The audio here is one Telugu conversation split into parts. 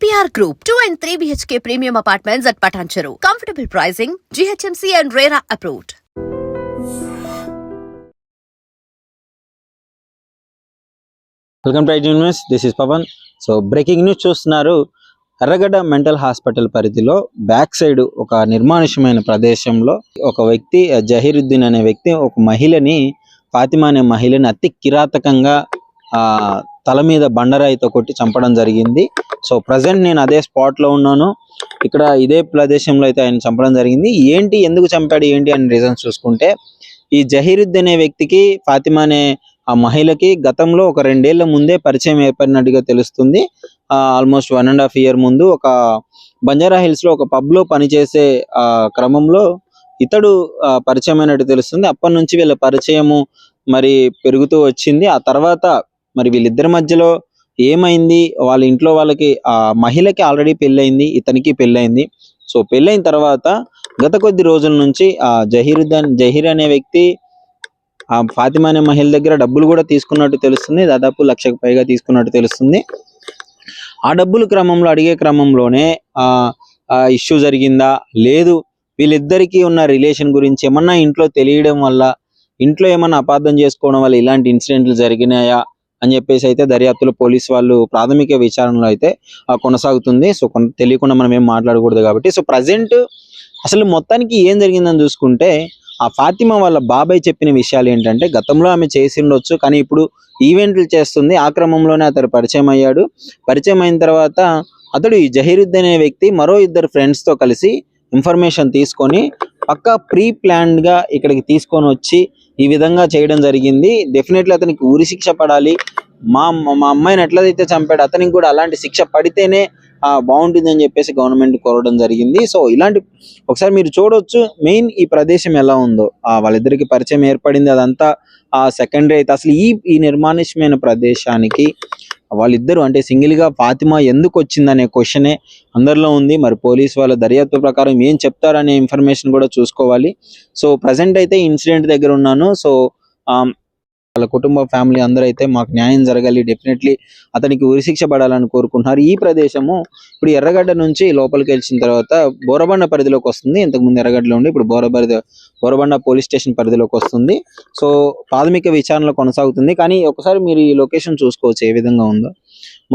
APR Group, 2 and 3 BHK premium apartments at Patancheru. Comfortable pricing, GHMC and RERA approved. Welcome to IT news. This is Pavan. So breaking news చూస్తున్నారు. ఎర్రగడ్డ మెంటల్ హాస్పిటల్ పరిధిలో బ్యాక్ సైడ్ ఒక నిర్మానుష్యమైన ప్రదేశంలో ఒక వ్యక్తి జహీరుద్దీన్ అనే వ్యక్తి ఒక మహిళని, ఫాతిమా అనే మహిళని అతి కిరాతకంగా తల మీద బండరాయితో కొట్టి చంపడం జరిగింది. సో ప్రజెంట్ నేను అదే స్పాట్ లో ఉన్నాను. ఇక్కడ ఇదే ప్రదేశంలో అయితే ఆయన చంపడం జరిగింది. ఏంటి, ఎందుకు చంపాడు ఏంటి అని రీజన్స్ చూసుకుంటే, ఈ జహీరుద్దీన్ అనే వ్యక్తికి ఫాతిమా అనే ఆ మహిళకి గతంలో ఒక 2 ఏళ్ల ముందే పరిచయం ఏర్పడినట్టుగా తెలుస్తుంది. ఆల్మోస్ట్ 1.5 year ముందు ఒక బంజారా హిల్స్ లో ఒక పబ్ లో పనిచేసే క్రమంలో ఇతడు పరిచయం అయినట్టు తెలుస్తుంది. అప్పటి నుంచి వీళ్ళ పరిచయము మరి పెరుగుతూ వచ్చింది. ఆ తర్వాత మరి వీళ్ళిద్దరి మధ్యలో ఏమైంది, వాళ్ళ ఇంట్లో వాళ్ళకి ఆ మహిళకి ఆల్రెడీ పెళ్ళయింది, ఇతనికి పెళ్ళయింది. సో పెళ్ళైన తర్వాత గత కొద్ది రోజుల నుంచి ఆ జహీర్ అనే వ్యక్తి ఆ ఫాతిమా అనే మహిళ దగ్గర డబ్బులు కూడా తీసుకున్నట్టు తెలుస్తుంది. దాదాపు 1,00,000కు పైగా తీసుకున్నట్టు తెలుస్తుంది. ఆ డబ్బుల క్రమంలో అడిగే క్రమంలోనే ఆ ఇష్యూ జరిగిందా, లేదు వీళ్ళిద్దరికీ ఉన్న రిలేషన్ గురించి ఏమన్నా ఇంట్లో తెలియడం వల్ల, ఇంట్లో ఏమన్నా అపార్థం చేసుకోవడం వల్ల ఇలాంటి ఇన్సిడెంట్లు జరిగినాయా అని చెప్పేసి అయితే దర్యాప్తులో పోలీసు వాళ్ళు ప్రాథమిక విచారణలో అయితే కొనసాగుతుంది. సో తెలియకుండా మనం ఏం మాట్లాడకూడదు కాబట్టి. సో ప్రజెంట్ అసలు మొత్తానికి ఏం జరిగిందని చూసుకుంటే, ఆ ఫాతిమా వాళ్ళ బాబాయ్ చెప్పిన విషయాలు ఏంటంటే, గతంలో ఆమె చేసి ఉండొచ్చు కానీ ఇప్పుడు ఈవెంట్లు చేస్తుంది. ఆ క్రమంలోనే అతడు పరిచయం అయ్యాడు. పరిచయం అయిన తర్వాత అతడు ఈ జహీరుద్దీన్ అనే వ్యక్తి మరో 2 ఫ్రెండ్స్ తో కలిసి ఇన్ఫర్మేషన్ తీసుకొని పక్కా ప్రీ ప్లాన్డ్ గా ఇక్కడికి తీసుకొని వచ్చి ఈ విధంగా చేయడం జరిగింది. డెఫినెట్లీ అతనికి ఉరి శిక్ష పడాలి. మా అమ్మాయిని ఎట్లయితే చంపాడు అతనికి కూడా అలాంటి శిక్ష పడితేనే బాగుంటుంది అని చెప్పేసి గవర్నమెంట్ కోరడం జరిగింది. సో ఇలాంటి ఒకసారి మీరు చూడొచ్చు మెయిన్ ఈ ప్రదేశం ఎలా ఉందో. వాళ్ళిద్దరికి పరిచయం ఏర్పడింది, అదంతా సెకండరీ. అయితే అసలు ఈ నిర్మానుష్యమైన ప్రదేశానికి వాళ్ళిద్దరు అంటే సింగిల్ గా ఫాతిమా ఎందుకు వచ్చిందనే క్వశ్చనే అందరిలో ఉంది. మరి పోలీస్ వాళ్ళ దర్యాప్తు ప్రకారం ఏం చెప్తారనే ఇన్ఫర్మేషన్ కూడా చూసుకోవాలి. సో ప్రజెంట్ అయితే ఇన్సిడెంట్ దగ్గర ఉన్నాను. సో వాళ్ళ కుటుంబ ఫ్యామిలీ అందరూ అయితే మాకు న్యాయం జరగాలి, డెఫినెట్లీ అతనికి ఉరిశిక్ష పడాలని కోరుకుంటున్నారు. ఈ ప్రదేశము ఇప్పుడు ఎర్రగడ్డ నుంచి లోపలికి వెళ్ళిన తర్వాత బోరబండ పరిధిలోకి వస్తుంది. ఇంతకుముందు ఎర్రగడ్డలో ఉండి ఇప్పుడు బోరబండ పోలీస్ స్టేషన్ పరిధిలోకి వస్తుంది. సో ప్రాథమిక విచారణ కొనసాగుతుంది. కానీ ఒకసారి మీరు ఈ లొకేషన్ చూసుకోవచ్చు ఏ విధంగా ఉందో.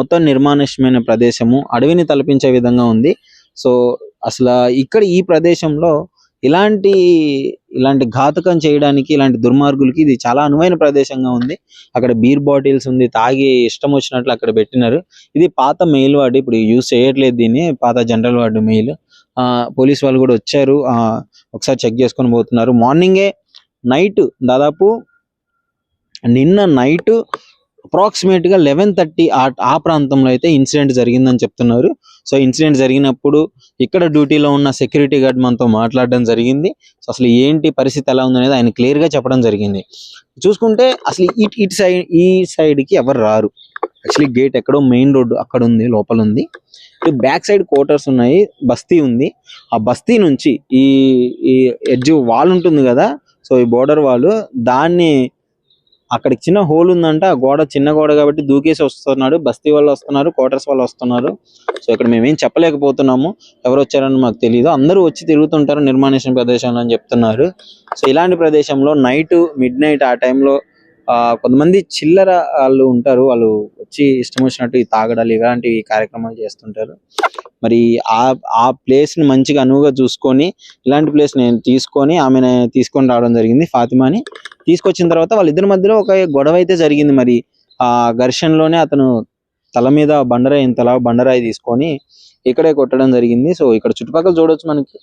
మొత్తం నిర్మానుష్యమైన ప్రదేశము, అడవిని తలపించే విధంగా ఉంది. సో అసలు ఇక్కడ ఈ ప్రదేశంలో ఇలాంటి ఘాతకం చేయడానికి, ఇలాంటి దుర్మార్గులకి ఇది చాలా అనువైన ప్రదేశంగా ఉంది. అక్కడ బీర్ బాటిల్స్ ఉంది, తాగి ఇష్టం వచ్చినట్లు అక్కడ పెట్టినారు. ఇది పాత మెయిల్ వార్డు, ఇప్పుడు యూజ్ చేయట్లేదు దీన్ని, పాత జనరల్ వార్డు మెయిల్. పోలీస్ వాళ్ళు కూడా వచ్చారు, ఒకసారి చెక్ చేసుకొని పోతున్నారు. మార్నింగే నైట్ దాదాపు నిన్న నైట్ అప్రాక్సిమేట్ గా 11:30 ఆ ప్రాంతంలో అయితే ఇన్సిడెంట్ జరిగిందని చెప్తున్నారు. సో ఇన్సిడెంట్ జరిగినప్పుడు ఇక్కడ డ్యూటీలో ఉన్న సెక్యూరిటీ గార్డ్ మనతో మాట్లాడడం జరిగింది. సో అసలు ఏంటి పరిస్థితి ఎలా ఉందనేది ఆయన క్లియర్ గా చెప్పడం జరిగింది. చూసుకుంటే అసలు ఇటు సైడ్ ఈ సైడ్ కి ఎవరు రారు. యాక్చువల్లీ గేట్ ఎక్కడో మెయిన్ రోడ్డు అక్కడ ఉంది, లోపల ఉంది. బ్యాక్ సైడ్ క్వార్టర్స్ ఉన్నాయి, బస్తీ ఉంది. ఆ బస్తీ నుంచి ఈ ఎడ్జ్ వాల్ ఉంటుంది కదా, సో ఈ బోర్డర్ వాల్, దాన్ని అక్కడికి చిన్న హోల్ ఉందంట. ఆ గోడ చిన్న గోడ కాబట్టి దూకేసి వస్తున్నాడు. బస్తీ వాళ్ళు వస్తున్నారు, క్వార్టర్స్ వాళ్ళు వస్తున్నారు. సో ఇక్కడ మేమేం చెప్పలేకపోతున్నాము, ఎవరు వచ్చారని మాకు తెలియదు. అందరూ వచ్చి తిరుగుతుంటారు నిర్మానుష్య ప్రదేశంలో అని చెప్తున్నారు. సో ఇలాంటి ప్రదేశంలో మిడ్ నైట్ ఆ టైంలో కొంతమంది చిల్లర వాళ్ళు ఉంటారు. వాళ్ళు వచ్చి ఇష్టం వచ్చినట్టు ఈ తాగడాలు ఇలాంటి కార్యక్రమాలు చేస్తుంటారు. మరి ఆ ప్లేస్ ని మంచిగా అనువుగా చూసుకొని ఇలాంటి ప్లేస్ నేను తీసుకొని ఆమెను తీసుకొని రావడం జరిగింది. ఫాతిమాని తీసుకొచ్చిన తర్వాత వాళ్ళిద్దరి మధ్యలో ఒక గొడవ అయితే జరిగింది. మరి ఆ ఘర్షణలోనే అతను తల మీద బండరాయి తీసుకొని ఇక్కడే కొట్టడం జరిగింది. సో ఇక్కడ చుట్టుపక్కల చూడొచ్చు మనకి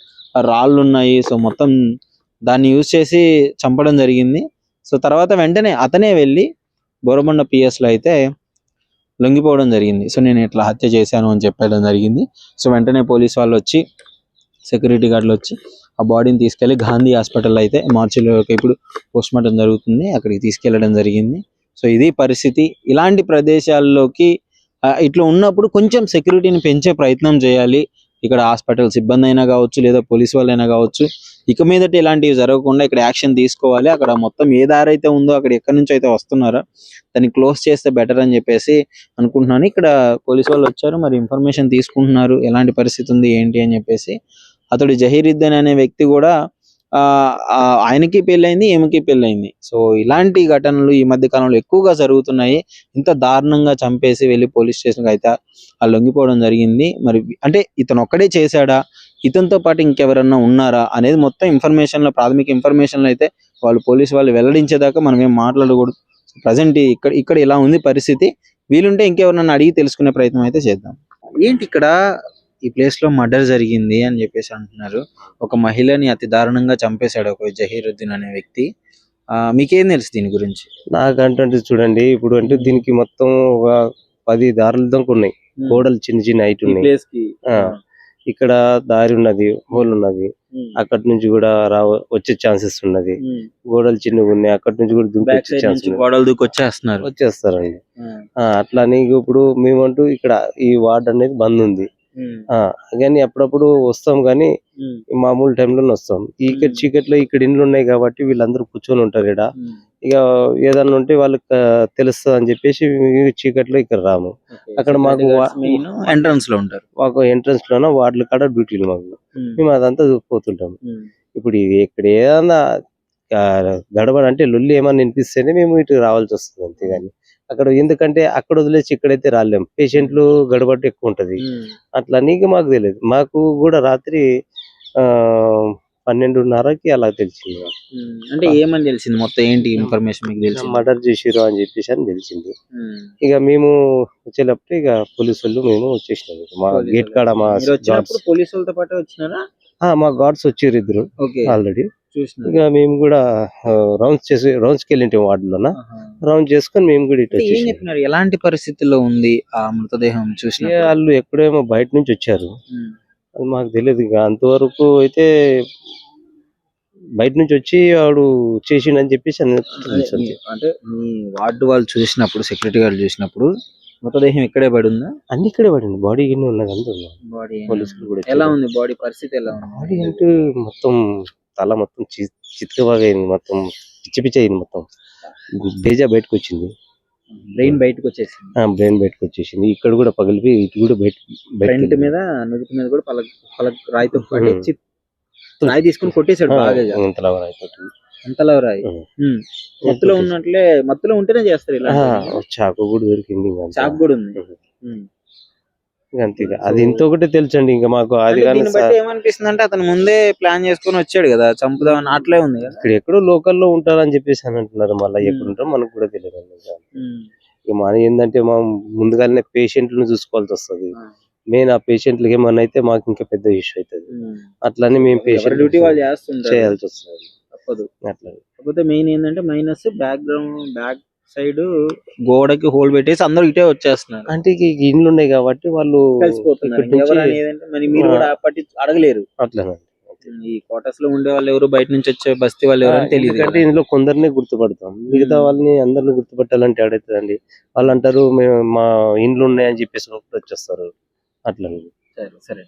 రాళ్ళు ఉన్నాయి. సో మొత్తం దాన్ని యూజ్ చేసి చంపడం జరిగింది. సో తర్వాత వెంటనే అతనే వెళ్ళి బోరబండ PS లో అయితే లొంగిపోవడం జరిగింది. సో నేను ఇట్లా హత్య చేశాను అని చెప్పడం జరిగింది. సో వెంటనే పోలీస్ వాళ్ళు వచ్చి, సెక్యూరిటీ గార్డులు వచ్చి ఆ బాడీని తీసుకెళ్లి గాంధీ హాస్పిటల్ అయితే మార్చిలోకి ఇప్పుడు పోస్ట్ మార్టం జరుగుతుంది, అక్కడికి తీసుకెళ్లడం జరిగింది. సో ఇది పరిస్థితి. ఇలాంటి ప్రదేశాల్లోకి ఇట్లా ఉన్నప్పుడు కొంచెం సెక్యూరిటీని పెంచే ప్రయత్నం చేయాలి. ఇక్కడ హాస్పిటల్ సిబ్బంది అయినా కావచ్చు లేదా పోలీస్ వాళ్ళైనా కావచ్చు, ఇక మీదట ఇలాంటివి జరగకుండా ఇక్కడ యాక్షన్ తీసుకోవాలి. అక్కడ మొత్తం ఏ దారి అయితే ఉందో అక్కడ ఎక్కడి నుంచి అయితే వస్తున్నారో దాన్ని క్లోజ్ చేస్తే బెటర్ అని చెప్పేసి అనుకుంటున్నాను. ఇక్కడ పోలీస్ వాళ్ళు వచ్చారు, మరి ఇన్ఫర్మేషన్ తీసుకుంటున్నారు ఎలాంటి పరిస్థితి ఉంది ఏంటి అని చెప్పేసి. అతడు జహీరుద్దీన్ అనే వ్యక్తి కూడా ఆయనకి పెళ్ళైంది, ఈమెకి పెళ్ళైంది. సో ఇలాంటి ఘటనలు ఈ మధ్య కాలంలో ఎక్కువగా జరుగుతున్నాయి. ఇంత దారుణంగా చంపేసి వెళ్ళి పోలీస్ స్టేషన్కి అయితే లొంగిపోవడం జరిగింది. మరి అంటే ఇతను ఒక్కడే చేశాడా, ఇతనితో పాటు ఇంకెవరన్నా ఉన్నారా అనేది మొత్తం ప్రాథమిక ఇన్ఫర్మేషన్లు అయితే పోలీసు వాళ్ళు వెల్లడించేదాకా మనం ఏం మాట్లాడకూడదు. ప్రజెంట్ ఇక్కడ ఇలా ఉంది పరిస్థితి. వీలుంటే ఇంకెవరన్నా అడిగి తెలుసుకునే ప్రయత్నం అయితే చేద్దాం. ఏంటి ఇక్కడ ఈ ప్లేస్ లో మర్డర్ జరిగింది అని చెప్పేసి అంటున్నారు. ఒక మహిళని అతి దారుణంగా చంపేశాడు ఒక జహీరుద్దీన్ అనే వ్యక్తి. మీకేం తెలుసు దీని గురించి? నాకంటే చూడండి, ఇప్పుడు అంటే దీనికి మొత్తం ఒక 10 దారులు దాకా ఉన్నాయి. గోడలు చిన్న చిన్న హైట్ ఉన్నాయి. ప్లేస్ కి ఇక్కడ దారి ఉన్నది, హోల్ ఉన్నది. అక్కడి నుంచి కూడా వచ్చే ఛాన్సెస్ ఉన్నది. గోడలు చిన్నగా ఉన్నాయి, అక్కడి నుంచి కూడా దుంకొచ్చే ఛాన్స్ గోడలు దూకి వచ్చేస్తారండి. అట్లా అని ఇప్పుడు మేమంటూ ఇక్కడ ఈ వార్డ్ అనేది బంద్ ఉంది. కానీ అప్పుడప్పుడు వస్తాం, కానీ మామూలు టైంలోనే వస్తాం. చీకట్లో ఇక్కడ ఇండ్లు ఉన్నాయి కాబట్టి వీళ్ళందరూ కూర్చొని ఉంటారు ఇక్కడ. ఇక ఏదన్నా ఉంటే వాళ్ళకి తెలుస్తుంది అని చెప్పేసి చీకట్లో ఇక్కడ రాము. అక్కడ మాకు ఎంట్రన్స్ లో ఉంటారు, మాకు ఎంట్రన్స్ లోన వార్డుల కాడ డ్యూటీలు మాకు. మేము అదంతా పోతుంటాం. ఇప్పుడు ఇది ఇక్కడ ఏదన్నా గడబడ అంటే లొల్లి ఏమన్నా వినిపిస్తేనే మేము ఇటు రావాల్సి వస్తుంది. అంతేగాని అక్కడ ఎందుకంటే అక్కడ వదిలేసి ఇక్కడైతే రాలేం. పేషెంట్లు గడబట్టు ఎక్కువ ఉంటది. అట్లా నీకు మాకు తెలియదు. మాకు కూడా రాత్రి 12:30కి అలా తెలిసింది. అంటే ఏమని తెలిసింది? మొత్తం ఏంటి ఇన్ఫర్మేషన్ మీకు తెలిసింది? మర్డర్ చేసిరు అని చెప్పేసి అని తెలిసింది. ఇక మేము వచ్చేటప్పుడు ఇక పోలీసు వాళ్ళు మేము వచ్చేసినాము. మా గేట్ కాడ మా పోలీసు వాళ్ళతో పాటు వచ్చినారా? మా గార్డ్స్ వచ్చారు ఇద్దరు ఆల్రెడీ. ఇక మేము కూడా రౌండ్స్ కి వెళ్ళింటాం వార్డులోన. రౌండ్ చేసుకొని మేము కూడా ఇటు చెప్పినారు. ఎలాంటి పరిస్థితుల్లో ఉంది ఆ మృతదేహం చూసిన? వాళ్ళు ఎక్కడేమో బయట నుంచి వచ్చారు, అది మాకు తెలియదు. ఇక అంతవరకు అయితే బయట నుంచి వచ్చి వాడు చేసిండని చెప్పేసి అంటే మీ వార్డు వాళ్ళు చూసినప్పుడు, సెక్యూరిటీ వాళ్ళు చూసినప్పుడు మృతదేహం ఇక్కడే పడి ఉందా? అన్ని ఇక్కడే పడింది. బాడీ గిన్నె ఉన్నది అంతా. పోలీసులు కూడా ఎలా ఉంది బాడీ పరిస్థితి? ఎలా ఉంది బాడీ అంటే మొత్తం తల మొత్తం చిత్కబాగా అయింది, మొత్తం పిచ్చి పిచ్చి అయింది, మొత్తం బేజా బయటకు వచ్చింది. బ్రెయిన్ బయటకు వచ్చేసింది. బ్రెయిన్ బయటకు వచ్చేసింది. ఇక్కడ కూడా పగిలిపోయి ఇటు కూడా బయట మీద నుదుటి మీద కూడా రాయితో రాయి తీసుకుని కొట్టేశాడు బాగా. అంతలా రాయి మత్తులో ఉన్నట్లే, మత్తులో ఉంటేనే చేస్తారు ఇలా. చాకు కూడా దొరికింది, చాకు కూడా ఉంది. అంతే, అది ఇంకొకటి తెలుసండి. ఇంకా మాకు అది ఏమనిపిస్తుంది అంటే అతను ముందే ప్లాన్ చేసుకుని వచ్చాడు కదా చంపుదామని. అట్లే ఉంది కదా. ఇక్కడ ఎక్కడో లోకల్లో ఉంటారని చెప్పేసి అని అంటున్నారు. మళ్ళీ ఎక్కడ ఉంటారో మనకు కూడా తెలియదు. ఇక మన ఏంటంటే మనం ముందుగానే పేషెంట్లను చూసుకోవాల్సి వస్తుంది. మెయిన్ ఆ పేషెంట్లకి ఏమన్నా అయితే మాకు ఇంకా పెద్ద ఇష్యూ అవుతుంది. అట్లనే మేము పేషెంట్ డ్యూటీ వాళ్ళు చేయాల్సి వస్తుంది. తప్పదు. అట్లా కాకపోతే మెయిన్ ఏంటంటే మైనస్ బ్యాక్ సైడ్ గోడకి హోల్ పెట్టేసి అందరూ ఇటే వచ్చేస్తున్నారు. అంటే ఇండ్లు ఉన్నాయి కాబట్టి వాళ్ళు కలిసిపోతున్నారు. మీరు కూడా అడగలేరు. అట్లా ఈ క్వార్టర్స్ లో ఉండే వాళ్ళు ఎవరు, బయట నుంచి వచ్చే బస్తీ వాళ్ళు ఎవరు అని తెలియదు. అంటే ఇందులో కొందరినే గుర్తుపడతాం, మిగతా వాళ్ళని అందరిని గుర్తుపట్టాలంటే అడుగుతుందండి. వాళ్ళు అంటారు మేము మా ఇండ్లు ఉన్నాయని చెప్పేసి వచ్చేస్తారు. అట్లా. సరే.